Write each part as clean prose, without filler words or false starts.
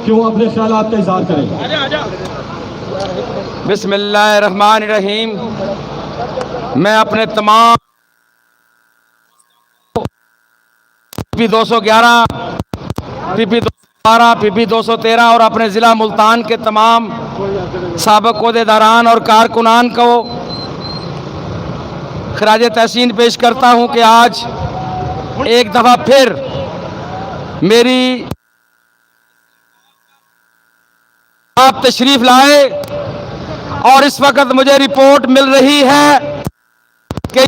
कि वो अपने ख्यालात का इजहार करें। बिस्मिल्लाहिर्रहमानिर्रहीम। मैं अपने तमाम पीपी 211, पीपी 212, पीपी 213 और अपने ज़िला मुल्तान के तमाम साबिक़ ओहदेदारान और कारकुनान को खराज तहसीन पेश करता हूं कि आज एक दफ़ा फिर मेरी आप तशरीफ़ लाए और इस वक्त मुझे रिपोर्ट मिल रही है कि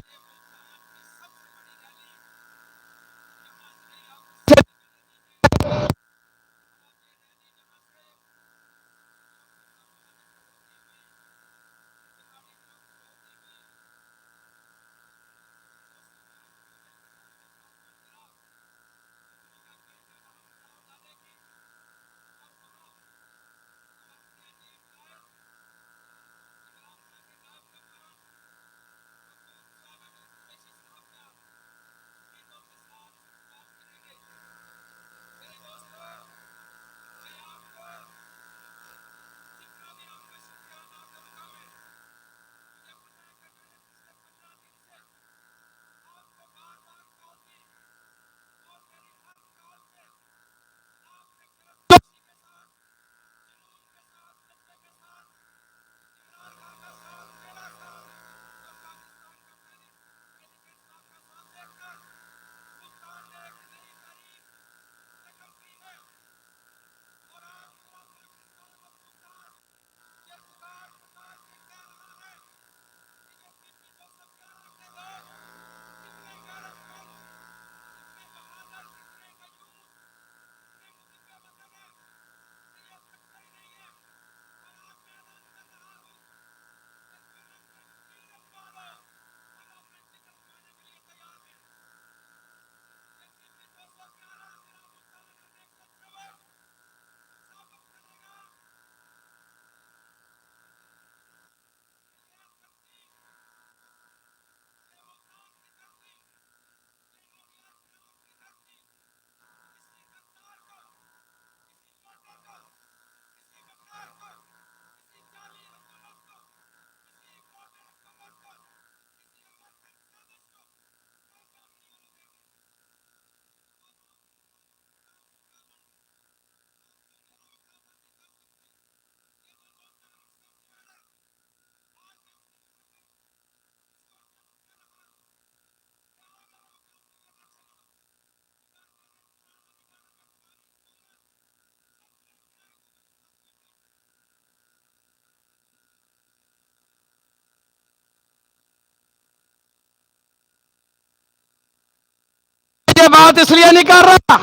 ये बात इसलिए नहीं कर रहा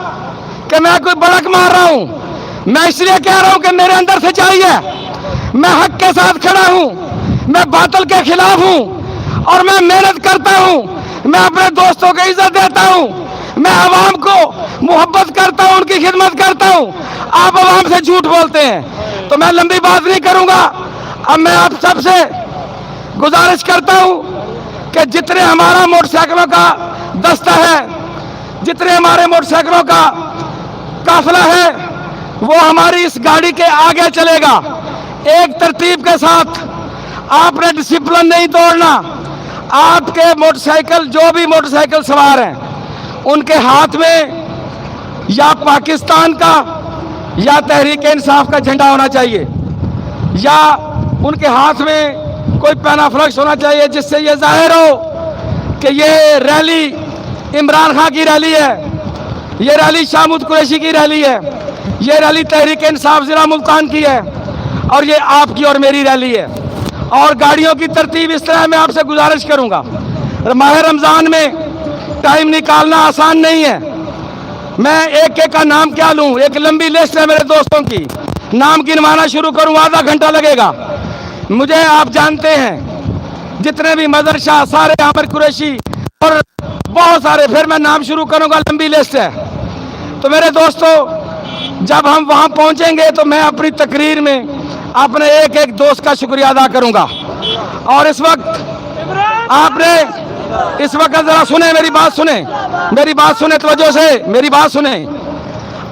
कि मैं कोई बड़क मार रहा हूं। मैं इसलिए कह रहा हूं कि मेरे अंदर सच्चाई है, मैं हक के साथ खड़ा हूं, मैं बातिल के खिलाफ हूं और मैं मेहनत करता हूं। मैं अपने दोस्तों को इज्जत देता हूं, मैं आवाम को मोहब्बत करता हूं, उनकी खिदमत करता हूं। आप आवाम से झूठ बोलते हैं तो मैं लंबी बात नहीं करूंगा। अब मैं आप सबसे गुजारिश करता हूं कि जितने हमारा मोटरसाइकिलों का दस्ता है, जितने हमारे मोटरसाइकिलों का काफिला है, वो हमारी इस गाड़ी के आगे चलेगा एक तरतीब के साथ। आपने डिसिप्लिन नहीं तोड़ना। आपके मोटरसाइकिल, जो भी मोटरसाइकिल सवार हैं, उनके हाथ में या पाकिस्तान का या तहरीक इंसाफ का झंडा होना चाहिए, या उनके हाथ में कोई पैनाफ्लेक्स होना चाहिए जिससे ये जाहिर हो कि ये रैली इमरान खान की रैली है, ये रैली शाहमूद कुरैशी की रैली है, ये रैली तहरीक इंसाफ ज़िला मुल्तान की है और ये आपकी और मेरी रैली है। और गाड़ियों की तरतीब इस तरह मैं आपसे गुजारिश करूंगा। माह रमज़ान में टाइम निकालना आसान नहीं है। मैं एक एक का नाम क्या लूं, एक लंबी लिस्ट है मेरे दोस्तों की, नाम गिनवाना शुरू करूं आधा घंटा लगेगा। मुझे आप जानते हैं, जितने भी मदरसा सारे आमिर कुरैशी और बहुत सारे, फिर मैं नाम शुरू करूंगा, लंबी लिस्ट है। तो मेरे दोस्तों, जब हम वहां पहुंचेंगे तो मैं अपनी तकरीर में अपने एक एक दोस्त का शुक्रिया अदा करूंगा। और इस वक्त आपने, इस वक्त जरा सुने, मेरी बात सुने, मेरी बात सुने, तवज्जो से मेरी बात सुने।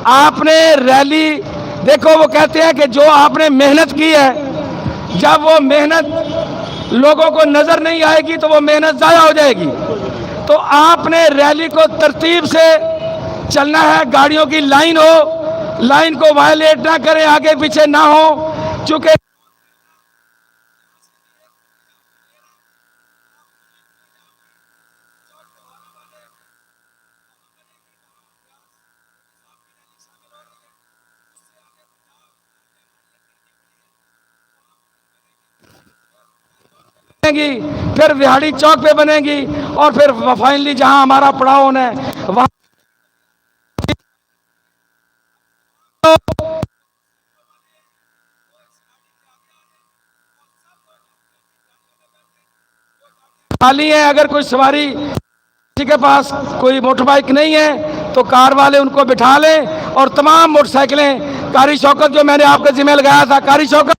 आपने रैली देखो वो कहते हैं कि जो आपने मेहनत की है, जब वो मेहनत लोगों को नजर नहीं आएगी तो वो मेहनत जाया हो जाएगी। तो आपने रैली को तरतीब से चलना है, गाड़ियों की लाइन हो, लाइन को वायलेट ना करें, आगे पीछे ना हो, चूंकि फिर विहाड़ी चौक पे बनेगी और फिर फाइनली जहां हमारा पड़ाव होना है वहां खाली है। अगर कोई सवारी किसी के पास कोई मोटर बाइक नहीं है तो कार वाले उनको बिठा लें और तमाम मोटरसाइकिलें कारी शौकत जो मैंने आपके जिम्मे लगाया था, कारी शौकत